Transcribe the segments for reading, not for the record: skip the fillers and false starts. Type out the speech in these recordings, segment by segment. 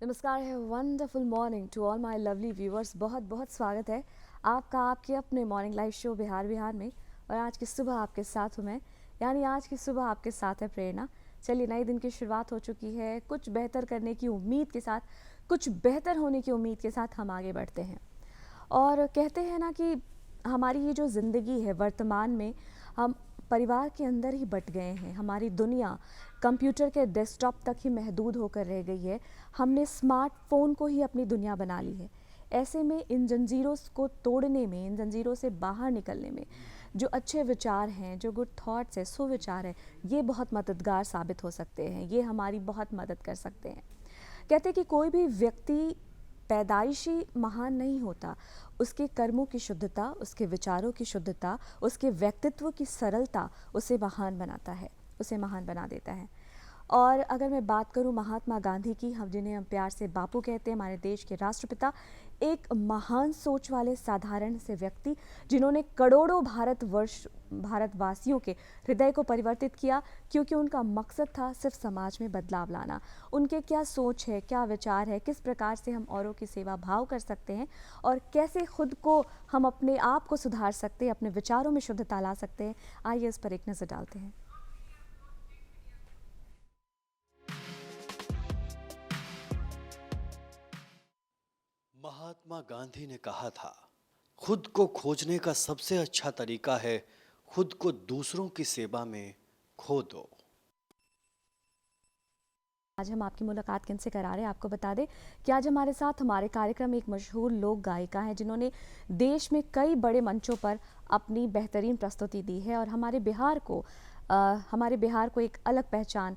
नमस्कार है, wonderful morning to all my lovely viewers. बहुत बहुत स्वागत है आपका आपके अपने morning live show Bihar Bihar में। और आज की सुबह आपके साथ हूँ मैं, यानी आज की सुबह आपके साथ है प्रेरणा। चलिए, नए दिन की शुरुआत हो चुकी है, कुछ बेहतर करने की उम्मीद के साथ, कुछ बेहतर होने की उम्मीद के साथ हम आगे बढ़ते हैं। और कहते हैं ना कि हमारी ये जो ज़िंदगी है वर्तमान में, हम परिवार के अंदर ही बट गए हैं। हमारी दुनिया कंप्यूटर के डेस्कटॉप तक ही महदूद होकर रह गई है। हमने स्मार्टफोन को ही अपनी दुनिया बना ली है। ऐसे में इन जंजीरों को तोड़ने में, इन जंजीरों से बाहर निकलने में जो अच्छे विचार हैं, जो गुड थॉट्स है, सुविचार है, ये बहुत मददगार साबित हो सकते हैं। ये हमारी बहुत मदद कर सकते हैं। कहते हैं कि कोई भी व्यक्ति पैदाइशी महान नहीं होता, उसके कर्मों की शुद्धता, उसके विचारों की शुद्धता, उसके व्यक्तित्व की सरलता उसे महान बनाता है, उसे महान बना देता है। और अगर मैं बात करूं महात्मा गांधी की, हम जिन्हें हम प्यार से बापू कहते हैं, हमारे देश के राष्ट्रपिता, एक महान सोच वाले साधारण से व्यक्ति जिन्होंने करोड़ों भारतवासियों के हृदय को परिवर्तित किया, क्योंकि उनका मकसद था सिर्फ समाज में बदलाव लाना। उनके क्या सोच है, क्या विचार है, किस प्रकार से हम औरों की सेवा भाव कर सकते हैं और कैसे खुद को हम अपने आप को सुधार सकते हैं, अपने विचारों में शुद्धता ला सकते हैं, आइए इस पर एक नज़र डालते हैं। महात्मा गांधी ने कहा था, खुद को खोजने का सबसे अच्छा तरीका है खुद को दूसरों की सेवा में खो दो। आज हम आपकी मुलाकात किनसे करा रहे हैं, आपको बता दें कि आज हमारे साथ हमारे कार्यक्रम में एक मशहूर लोक गायिका हैं जिन्होंने देश में कई बड़े मंचों पर अपनी बेहतरीन प्रस्तुति दी है और हमारे बिहार को एक अलग पहचान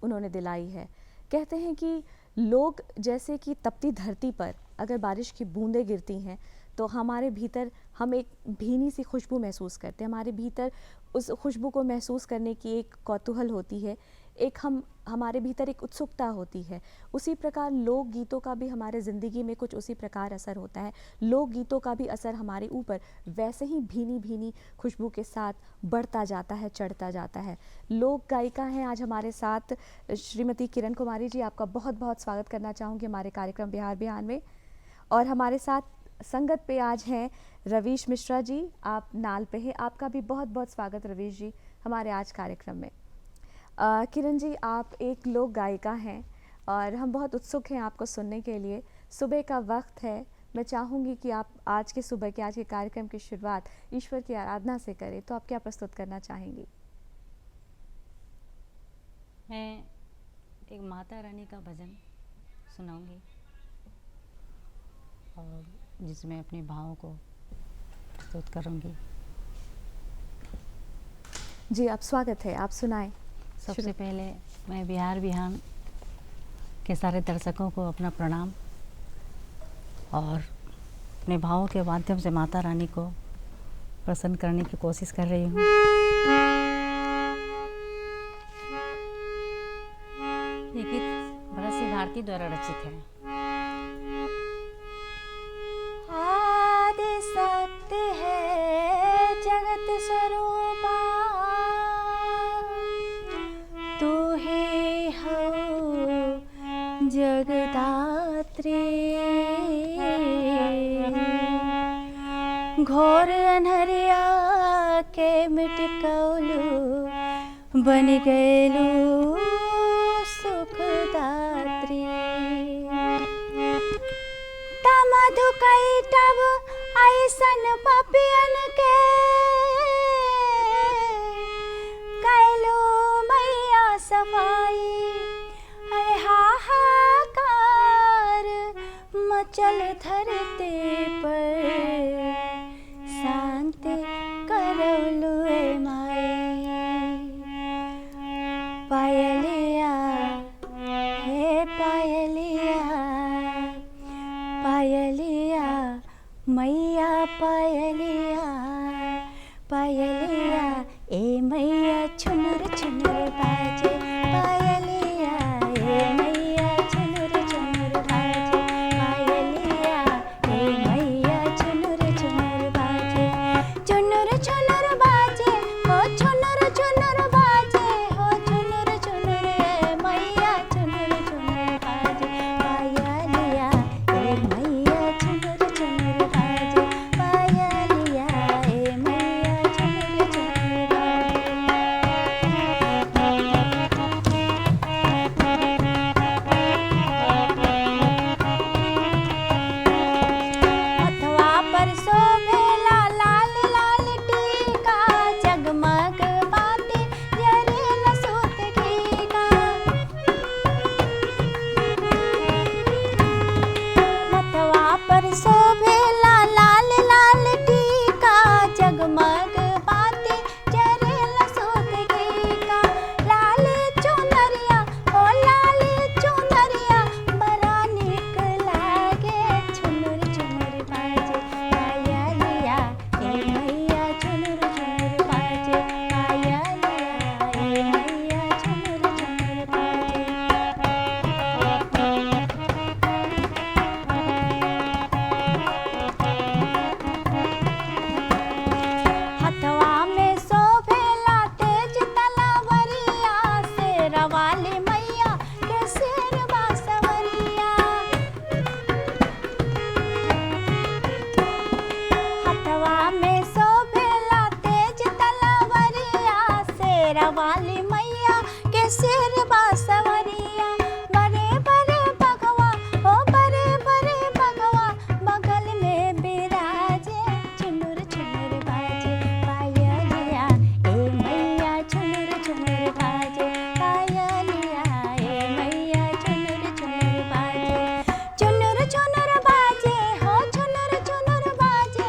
उन्होंने दिलाई है। कहते हैं कि लोग जैसे कि तपती धरती पर अगर बारिश की बूंदें गिरती हैं तो हमारे भीतर हम एक भीनी सी खुशबू महसूस करते हैं। हमारे भीतर उस खुशबू को महसूस करने की एक कौतूहल होती है, हमारे भीतर एक उत्सुकता होती है। उसी प्रकार लोकगीतों का भी हमारे ज़िंदगी में कुछ उसी प्रकार असर होता है। लोकगीतों का भी असर हमारे ऊपर वैसे ही भीनी भीनी खुशबू के साथ बढ़ता जाता है, चढ़ता जाता है। लोक गायिका हैं आज हमारे साथ श्रीमती किरण कुमारी जी। आपका बहुत बहुत स्वागत करना चाहूँगी हमारे कार्यक्रम बिहार बिहार में। और हमारे साथ संगत पे आज हैं रवीश मिश्रा जी, आप नाल पे हैं। आपका भी बहुत बहुत स्वागत रवीश जी हमारे आज कार्यक्रम में। किरण जी, आप एक लोक गायिका हैं और हम बहुत उत्सुक हैं आपको सुनने के लिए। सुबह का वक्त है, मैं चाहूँगी कि आप आज के कार्यक्रम की शुरुआत ईश्वर की आराधना से करें, तो आप क्या प्रस्तुत करना चाहेंगी? मैं एक माता रानी का भजन सुनाऊंगी और जिसमें अपने भावों को प्रस्तुत करूंगी। जी, आप स्वागत है, आप सुनाएं। सबसे पहले मैं बिहार बिहार के सारे दर्शकों को अपना प्रणाम और अपने भावों के माध्यम से माता रानी को प्रसन्न करने की कोशिश कर रही हूँ। ये गीत भरत सिंह भारती द्वारा रचित है। आदि सत्य है जगत स्वरूपा, तू ही हो जगदात्री। घोर अनहरिया के मिटकौलू, बन गएलू सुखदात्री। मधु कई टब ऐसन पपियन के, कैलू मैया सफाई। अरे हाहाकार मचल धरती पर, शांति करौलू ए माई। पायलिया हे पायलिया, पायलिया मैया पायलिया, पायलिया ए मैया छुनुर छुनुर बाजे। पायलिया ए मैया छुनुर छुनुर बाजे। पायलिया ए मैया छुनुर छुनुर बाजे। छुनुर छुनुर बाजे हो, छुनुर छुनुर बाजे हो, छुनुर छुनुर ए मैया छुनुर छुनुर बाजे। शेरा वाली मैया के शेरवा सवरिया। हथवा में शोभेला तेज तलवरिया, शेरा वाली मैया के शेरवा सवरिया। बड़े बड़े बघवा, ओ बड़े बड़े बघवा बगल में बिराजे, झुनुर झुनुर बाजे पायलिया ए मैया, झुनुर झुनुर बाजे पायलिया ए मैया, झुनुर झुनुर बाजे। झुनुर झुनुर बाजे हो झुनुर झुनुर बाजे,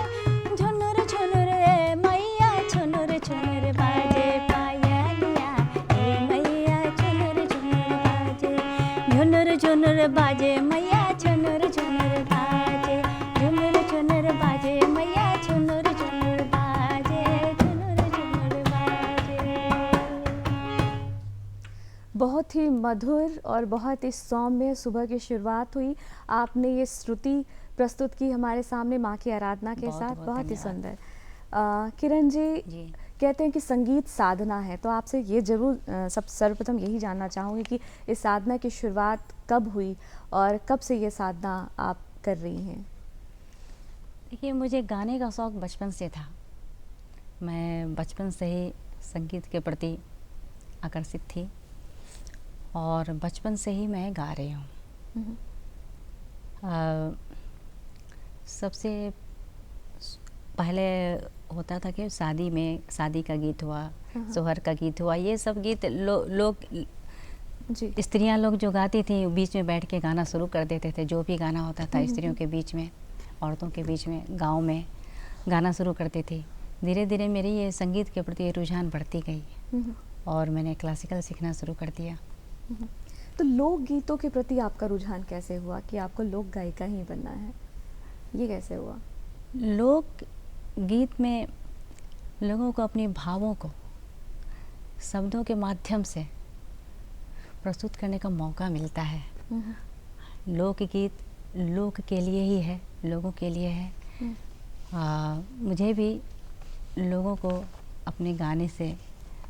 झुनुर झुनुर ए मैया, झुनुर झुनुर बाजे पायलिया ए मैया, झुनुर झुनुर बाजे। झुनुर झुनुर बाजे मैया, झुनुर झुनुर बाजे, झुनुर झुनुर बाजे मैया, झुनुर झुनुर बाजे, झुनुर झुनुर बाजे। बहुत ही मधुर और बहुत ही सौम्य सुबह की शुरुआत हुई। आपने ये श्रुति प्रस्तुत की हमारे सामने माँ की आराधना के बहुत साथ, बहुत बहुत ही धन्यवाद। सुंदर। किरण जी, जी। कहते हैं कि संगीत साधना है, तो आपसे ये ज़रूर सर्वप्रथम यही जानना चाहूँगी कि इस साधना की शुरुआत कब हुई और कब से ये साधना आप कर रही हैं? देखिए, मुझे गाने का शौक़ बचपन से था। मैं बचपन से ही संगीत के प्रति आकर्षित थी और बचपन से ही मैं गा रही हूँ। हम्म, सबसे पहले होता था कि शादी में, शादी का गीत हुआ, सोहर का गीत हुआ, ये सब गीत लोग जी। स्त्रियां लोग जो गाती थी बीच में बैठ के गाना शुरू कर देते थे। जो भी गाना होता था स्त्रियों के बीच में, औरतों के बीच में, गांव में गाना शुरू करती थी। धीरे धीरे मेरी ये संगीत के प्रति रुझान बढ़ती गई हम्म, और मैंने क्लासिकल सीखना शुरू कर दिया। तो लोक गीतों के प्रति आपका रुझान कैसे हुआ कि आपको लोक गायिका ही बनना है? ये कैसे हुआ? लोक गीत में लोगों को अपने भावों को शब्दों के माध्यम से प्रस्तुत करने का मौका मिलता है। लोकगीत लोक के लिए ही है, लोगों के लिए है। मुझे भी लोगों को अपने गाने से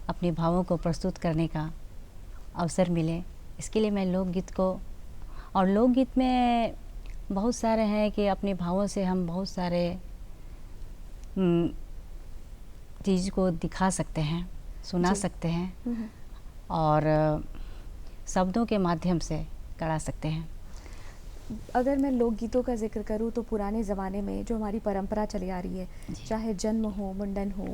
अपने भावों को प्रस्तुत करने का अवसर मिले, इसके लिए मैं लोकगीत को, और लोकगीत में बहुत सारे हैं कि अपने भावों से हम बहुत सारे चीज़ को दिखा सकते हैं, सुना सकते हैं और शब्दों के माध्यम से करा सकते हैं। अगर मैं लोकगीतों का जिक्र करूँ तो पुराने ज़माने में जो हमारी परंपरा चली आ रही है, चाहे जन्म हो, मुंडन हो,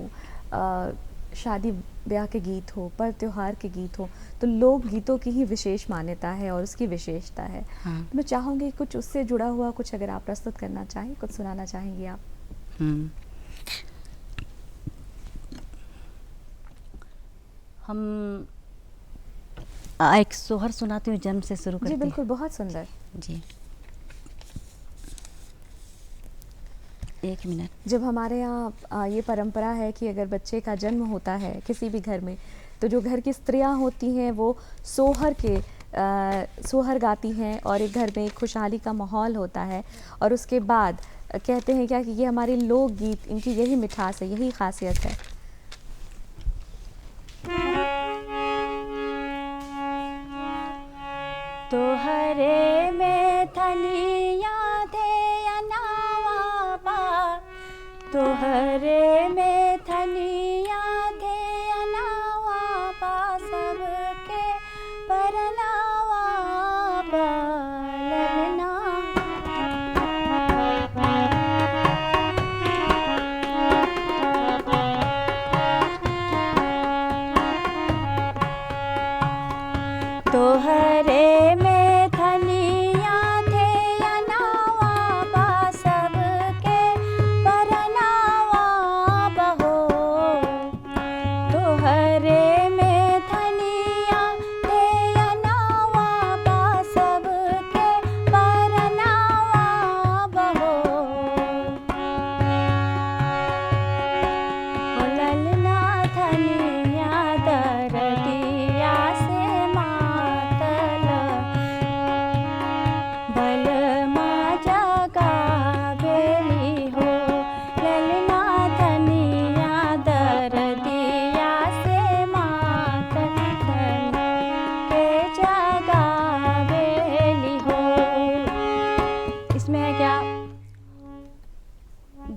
शादी ब्याह के गीत हो, पर त्योहार के गीत हो, तो लोकगीतों की ही विशेष मान्यता है और उसकी विशेषता है। हाँ। तो मैं चाहूँगी कुछ उससे जुड़ा हुआ कुछ अगर आप प्रस्तुत करना चाहें, कुछ सुनाना चाहेंगी आप? हम एक सोहर सुनाती हूँ, जन्म से शुरू करती जी हूँ। बिल्कुल, बहुत सुंदर। जी, एक मिनट। जब हमारे यहाँ ये परंपरा है कि अगर बच्चे का जन्म होता है किसी भी घर में, तो जो घर की स्त्रियाँ होती हैं वो सोहर गाती हैं और एक घर में एक खुशहाली का माहौल होता है। और उसके बाद कहते हैं क्या कि ये हमारे लोकगीत, इनकी यही मिठास है, यही खासियत है। तोहरे में थनिया थे अनावा पा, तोहरे में थनिया थे अनावा पा, सबके परनावा पा ललना। तोहरे में थनिया थे अनावा बा, सबके परनावा बहो। तोहरे में थनिया थे अनावा बा, सबके परनावा बहो। ओ ललना थनिया दरदिया से मातल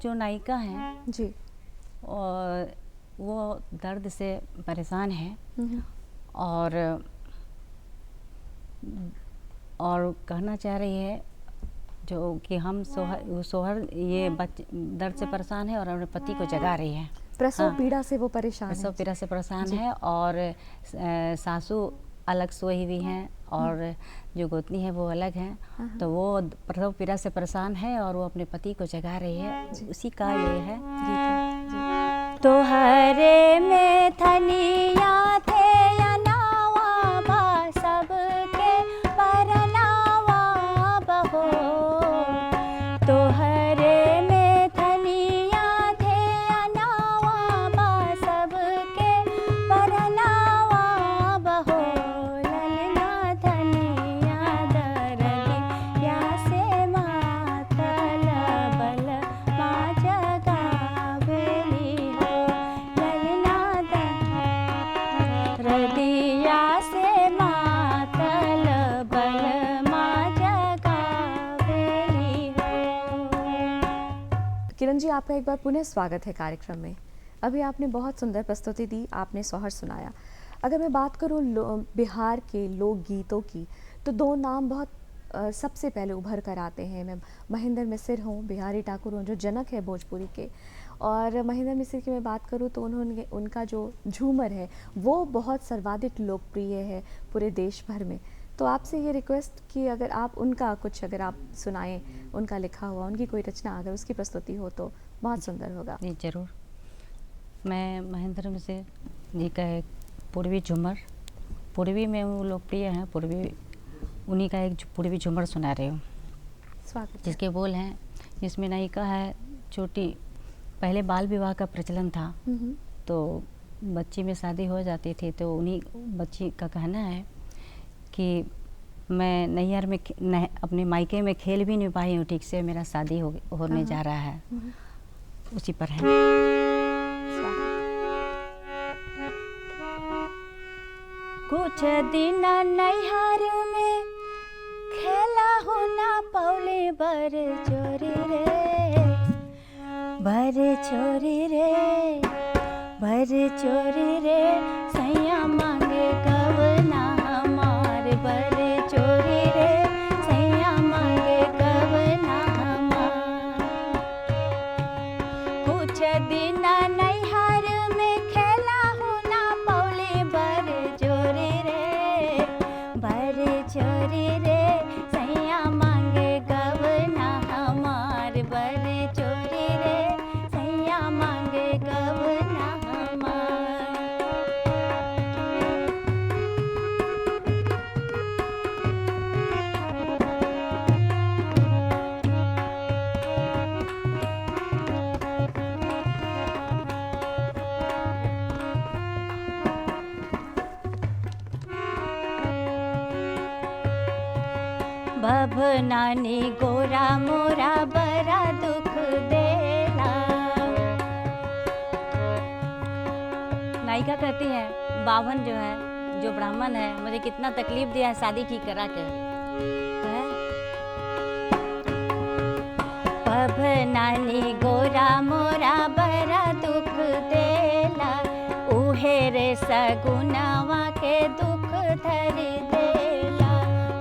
जो नायिका हैं जी। वो दर्द से परेशान है और कहना चाह रही है जो कि हम सोहर ये दर्द से परेशान है और अपने पति को जगा रही है। प्रसव हाँ। पीड़ा से वो परेशान है। प्रसव पीड़ा से परेशान है और सासू अलग सोई हुई हैं और जो गोतनी है वो अलग हैं। तो वो प्रसव पीड़ा से परेशान है और वो अपने पति को जगा रही है। उसी का ये है गीत। तोहरे में थनिया थे अनावा बा सबके परनावा बहो। तोहरे में थनिया थे अनावा बा सबके परनावा बहो। ललना धनिया दरदिया से मातल बल मा जगावेली हो। ललना दरदिया से मातल बल मा जगावेली हो। किरण जी, आपका एक बार पुनः स्वागत है कार्यक्रम में। अभी आपने बहुत सुंदर प्रस्तुति दी, आपने सोहर सुनाया। अगर मैं बात करूँ बिहार के लोकगीतों की, तो दो नाम बहुत सबसे पहले उभर कर आते हैं। मैं महेंद्र मिसिर हूँ, बिहारी ठाकुर हूँ, जो जनक है भोजपुरी के। और महेंद्र मिसिर की मैं बात करूँ तो उनका जो झूमर है वो बहुत सर्वाधिक लोकप्रिय है पूरे देश भर में। तो आपसे ये रिक्वेस्ट कि अगर आप उनका कुछ अगर आप सुनाएं, उनका लिखा हुआ, उनकी कोई रचना अगर उसकी प्रस्तुति हो तो बहुत सुंदर होगा। जी ज़रूर। मैं महेंद्र मिसिर जी का एक पूर्वी झूमर, पूर्वी में वो लोकप्रिय हैं, पूर्वी उन्हीं का एक पूर्वी झूमर सुना रही हूँ, स्वागत है। जिसके बोल हैं, जिसमें नायिका है छोटी। पहले बाल विवाह का प्रचलन था, तो बच्ची में शादी हो जाती थी, तो उन्हीं बच्ची का कहना है कि मैं नैहर में अपने मायके में खेल भी नहीं पाई हूँ ठीक से, मेरा शादी होने जा रहा है। उसी पर है। कुछ दिन नैहर में खेला हो ना पौले बर चोरी रे। बर चोरी रे, बर चोरी रे, सैया मांगे कवना हमार। बर चोरी रे, सैया मांगे कवना हमार। कुछ दिन नैहर में खेला हो ना पौले बर चोरी रे। बर चोरी रे, सैया मांगे कवना हमार। बर चोरी रे, सैया मांगे कवना हमार। बभनानी गोरा मोरा बड़ा दुख देला। नायिका कहती है, बावन जो है, जो ब्राह्मण है, मुझे कितना तकलीफ दिया है शादी की करा के। बभनानी गोरा मोरा बड़ा दुख देला। उहे रे सगुनवा के दुख धरी देला।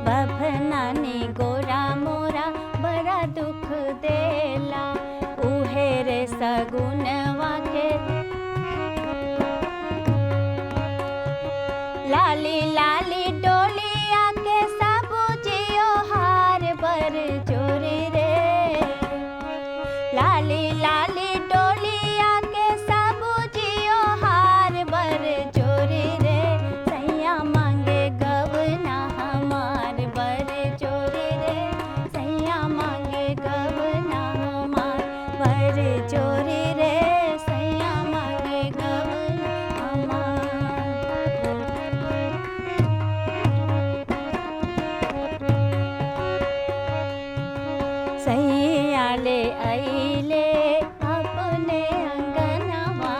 बभनानी गोरा मोरा बड़ा दुख देला। उहे रे सगुनवा के लाली लाली डोलिया के सब जियो हार। बर चोरी रे, लाली लाली डोलिया के सब जियो हार। बर चोरी रे, सैया मांगे गवना हमार। बर चोरी रे, सैया मांगे गवना हमार। बर चोरी रे, सैया मांगे गवना हमार। सैया ले आइले अपने अंगनवा।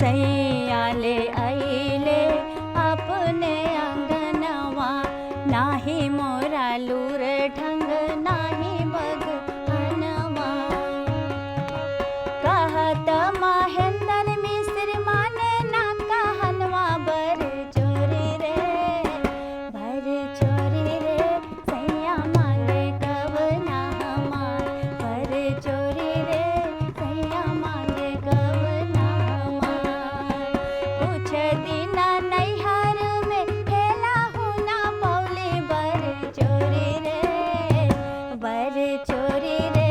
सैया ले आइले अपने अंगनवा। नाही मोरा लूर ढंग नाही बग हनमा कहत महेंद्र मिश्र माने ना कहनवा बर चोरी रे सैया मांगे कब ना हमार बर चोरी रे सैया मांगे कब ना हमार कुछ दिन नैहर में खेला हूँ ना पौली बर चोरी रे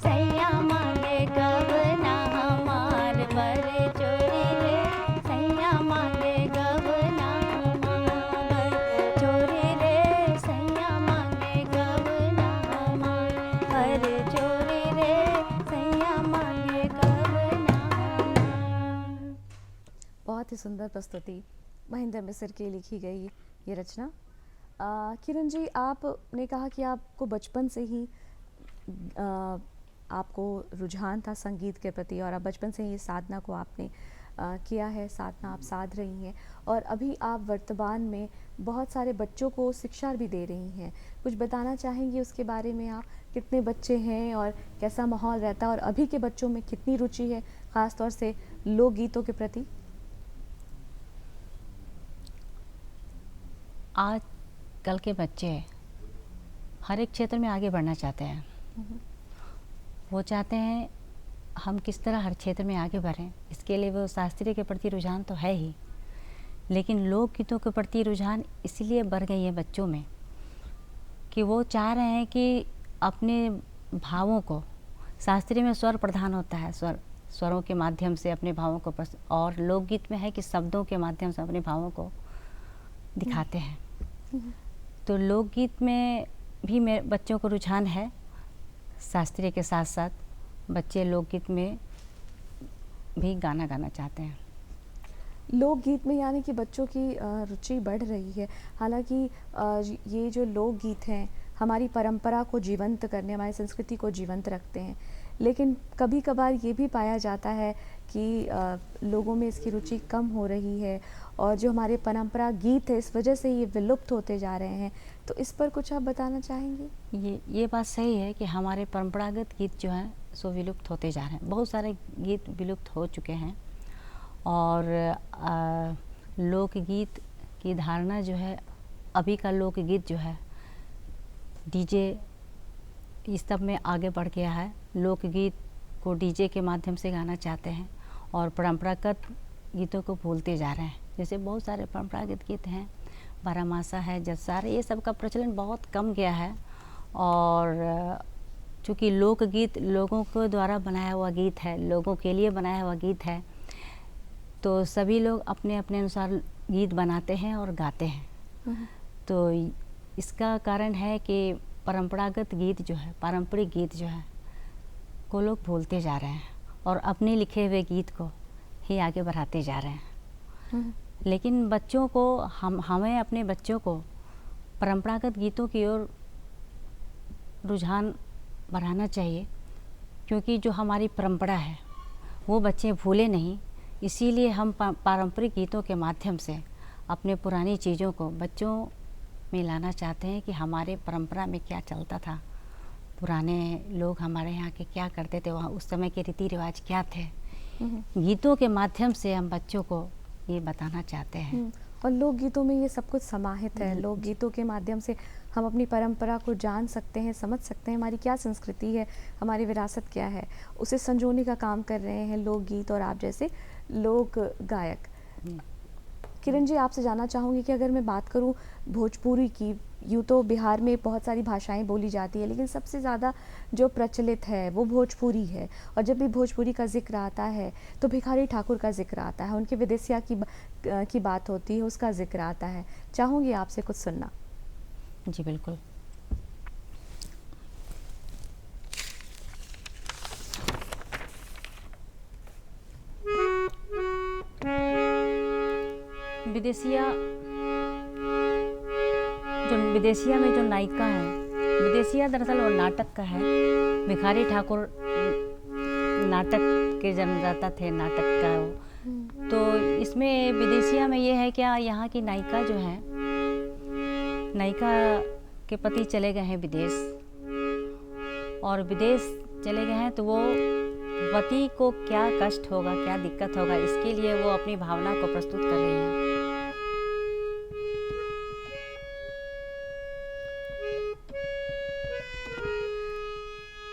सैया मांगे कब ना हमार बर चोरी रे सैया मांगे कब ना हमार चोरी रे सैया मांगे कब ना हमार बर चोरी रे सैया मांगे कब ना हमार। बहुत ही सुंदर प्रस्तुति महेंद्र मिश्र की लिखी गई ये रचना। किरण जी, आपने कहा कि आपको बचपन से ही आपको रुझान था संगीत के प्रति और आप बचपन से ही इस साधना को आपने किया है, साधना आप साध रही हैं और अभी आप वर्तमान में बहुत सारे बच्चों को शिक्षा भी दे रही हैं। कुछ बताना चाहेंगी उसके बारे में? आप कितने बच्चे हैं और कैसा माहौल रहता है और अभी के बच्चों में कितनी रुचि है ख़ास तौर से लोकगीतों के प्रति? आज कल के बच्चे हर एक क्षेत्र में आगे बढ़ना चाहते हैं। वो चाहते हैं हम किस तरह हर क्षेत्र में आगे बढ़ें, इसके लिए वो शास्त्रीय के प्रति रुझान तो है ही, लेकिन लोकगीतों के प्रति रुझान इसलिए बढ़ गई है बच्चों में कि वो चाह रहे हैं कि अपने भावों को, शास्त्रीय में स्वर प्रधान होता है, स्वरों के माध्यम से अपने भावों को, और लोकगीत में है कि शब्दों के माध्यम से अपने भावों को दिखाते हैं। तो लोकगीत में भी मेरे बच्चों को रुझान है। शास्त्रीय के साथ साथ बच्चे लोकगीत में भी गाना गाना चाहते हैं। लोकगीत में यानी कि बच्चों की रुचि बढ़ रही है। हालांकि ये जो लोकगीत हैं हमारी परंपरा को जीवंत करने, हमारी संस्कृति को जीवंत रखते हैं, लेकिन कभी कभार ये भी पाया जाता है कि लोगों में इसकी रुचि कम हो रही है और जो हमारे परंपरा गीत है इस वजह से ये विलुप्त होते जा रहे हैं। तो इस पर कुछ आप बताना चाहेंगे? ये बात सही है कि हमारे परंपरागत गीत जो हैं सो विलुप्त होते जा रहे हैं। बहुत सारे गीत विलुप्त हो चुके हैं और लोकगीत की धारणा जो है, अभी का लोकगीत जो है डीजे इस सब में आगे बढ़ गया है। लोकगीत को डीजे के माध्यम से गाना चाहते हैं और परंपरागत गीतों को भूलते जा रहे हैं। जैसे बहुत सारे परंपरागत गीत हैं, बारामासा है, जसार, ये सब का प्रचलन बहुत कम गया है। और चूँकि लोकगीत लोगों के द्वारा बनाया हुआ गीत है, लोगों के लिए बनाया हुआ गीत है, तो सभी लोग अपने अपने अनुसार गीत बनाते हैं और गाते हैं। तो इसका कारण है कि परंपरागत गीत जो है, पारंपरिक गीत जो है को लोग भूलते जा रहे हैं और अपने लिखे हुए गीत को ही आगे बढ़ाते जा रहे हैं। लेकिन बच्चों को हमें अपने बच्चों को परंपरागत गीतों की ओर रुझान बढ़ाना चाहिए, क्योंकि जो हमारी परंपरा है वो बच्चे भूले नहीं। इसीलिए हम पारंपरिक गीतों के माध्यम से अपने पुरानी चीज़ों को बच्चों में लाना चाहते हैं कि हमारे परंपरा में क्या चलता था, पुराने लोग हमारे यहाँ के क्या करते थे, वहाँ उस समय के रीति रिवाज क्या थे। गीतों के माध्यम से हम बच्चों को ये बताना चाहते हैं। और लोक गीतों में ये सब कुछ समाहित है। लोक गीतों के माध्यम से हम अपनी परंपरा को जान सकते हैं, समझ सकते हैं, हमारी क्या संस्कृति है, हमारी विरासत क्या है, उसे संजोने का काम कर रहे हैं लोकगीत और आप जैसे लोक गायक। किरण जी, आपसे जानना चाहूँगी कि अगर मैं बात करूँ भोजपुरी की, यूँ तो बिहार में बहुत सारी भाषाएं बोली जाती है, लेकिन सबसे ज़्यादा जो प्रचलित है वो भोजपुरी है। और जब भी भोजपुरी का जिक्र आता है तो भिखारी ठाकुर का जिक्र आता है, उनके विदेशिया की बात होती है, उसका जिक्र आता है। चाहूँगी आपसे कुछ सुनना। जी बिल्कुल। विदेशिया में जो नायिका है, विदेशिया दरअसल वो नाटक का है। भिखारी ठाकुर नाटक के जन्मदाता थे, नाटक का वो। तो इसमें विदेशिया में ये है क्या, यहाँ की नायिका जो है, नायिका के पति चले गए हैं विदेश, और विदेश चले गए हैं तो वो पति को क्या कष्ट होगा, क्या दिक्कत होगा, इसके लिए वो अपनी भावना को प्रस्तुत कर रही हैं।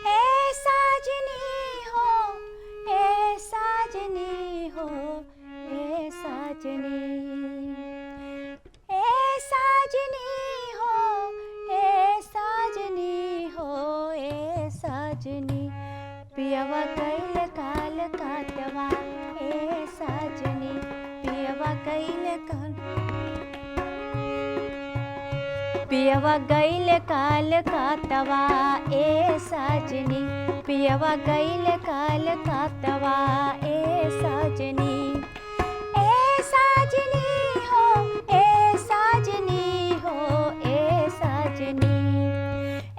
ए साजनी हो, ए साजनी हो, ए साजनी, ए साजनी हो, ए साजनी हो, ए साजनी, पियवा कैल काल कातवा, ए साजनी, पियवा कैल काल, पियवा गैल काल कातवा, ए साजनी, पियवा गैल काल कातवा, ए साजनी, ए साजनी हो, ए साजनी हो, ए साजनी,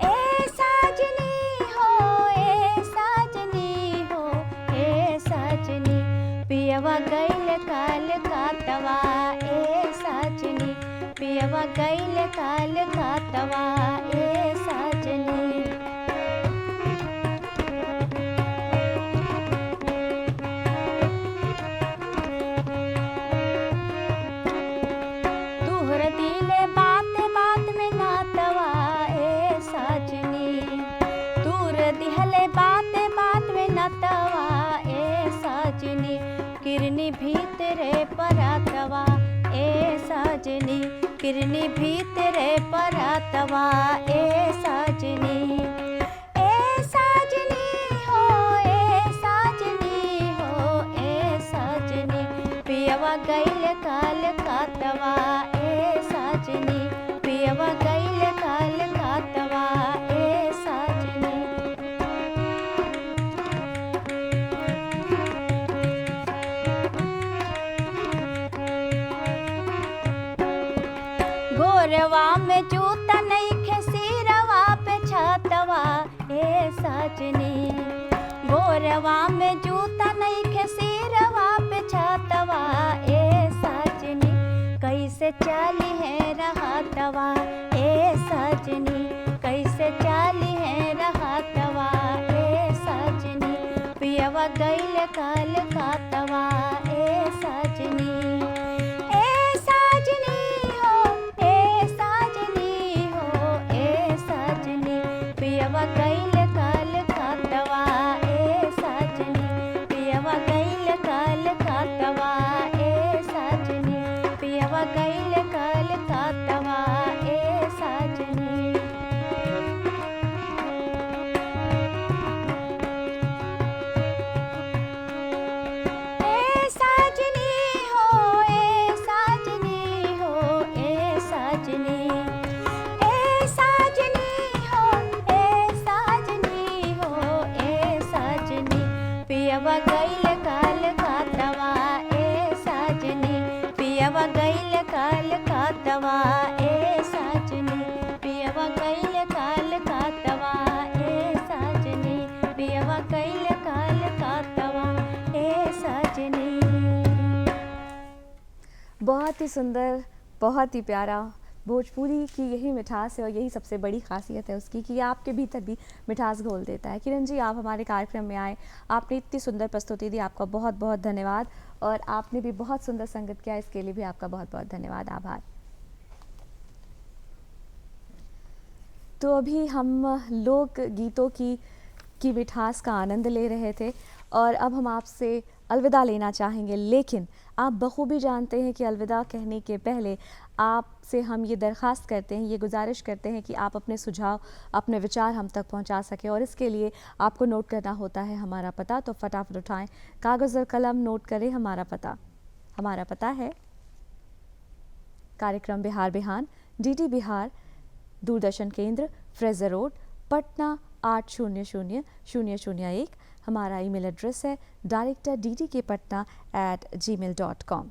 ए साजनी हो, ए साजनी हो, ए साजनी, पियवा गैल काल कातवा, ए साजनी, पियवा गैल काल कातवा, ए साजनी। तुहर दिले बात बात में नातवा, ए साजनी, तुर दिहले बात बात में नातवा, ए साजनी, किरनी भीतरे परातवा, ए साजनी, किरनी भीतरे परातवा, ए साजनी, ए साजनी हो, ए साजनी हो, ए साजनी, पियवा गैल काल कातवा, ए साजनी, पियवा गैल काल कातवा, ए साजनी। गोरवा में जूता नहीं खे, सिरवा पे छातवा, ए साजनी, गोरवा में जूता नहीं खे, सिरवा पे छातवा, ए साजनी, कैसे चाली है रहातवा, ए साजनी, कैसे चाली है रहातवा, ए साजनी, पियवा गैल काल कातवा, ए साजनी, ए साजनी हो, ए साजनी हो, ए साजनी, पियवा गैल काल कातवा, ए साजनी, पियवा गैल काल कातवा, ए साजनी, पियवा गैल काल कातवा, ए साजनी। ए साजनी हो, ए साजनी हो, ए साजनी, ए साजनी हो, ए साजनी हो, ए साजनी, पियवा गैल काल कातवा, ए साजनी, पियवा गैल काल कातवा, ए साजनी, पियवा गैल काल कातवा, ए साजनी, पियवा गैल काल कातवा, ए साजनी। बहुत ही सुंदर, बहुत ही प्यारा। भोजपुरी की यही मिठास है और यही सबसे बड़ी खासियत है उसकी कि आपके भीतर भी मिठास घोल देता है। किरण जी, आप हमारे कार्यक्रम में आए, आपने इतनी सुंदर प्रस्तुति दी, आपका बहुत बहुत धन्यवाद। और आपने भी बहुत सुंदर संगत किया, इसके लिए भी आपका बहुत बहुत धन्यवाद, आभार। तो अभी हम लोक गीतों की मिठास का आनंद ले रहे थे और अब हम आपसे अलविदा लेना चाहेंगे, लेकिन आप बखूबी जानते हैं कि अलविदा कहने के पहले आपसे हम ये दरख्वास्त करते हैं, ये गुजारिश करते हैं कि आप अपने सुझाव, अपने विचार हम तक पहुंचा सकें और इसके लिए आपको नोट करना होता है हमारा पता। तो फटाफट उठाएं कागज़ और कलम, नोट करें हमारा पता। हमारा पता है कार्यक्रम बिहार बिहान, DD बिहार, दूरदर्शन केंद्र, फ्रेजर रोड, पटना 800001। हमारा ईमेल एड्रेस है director@ddkpatna@gmail.com।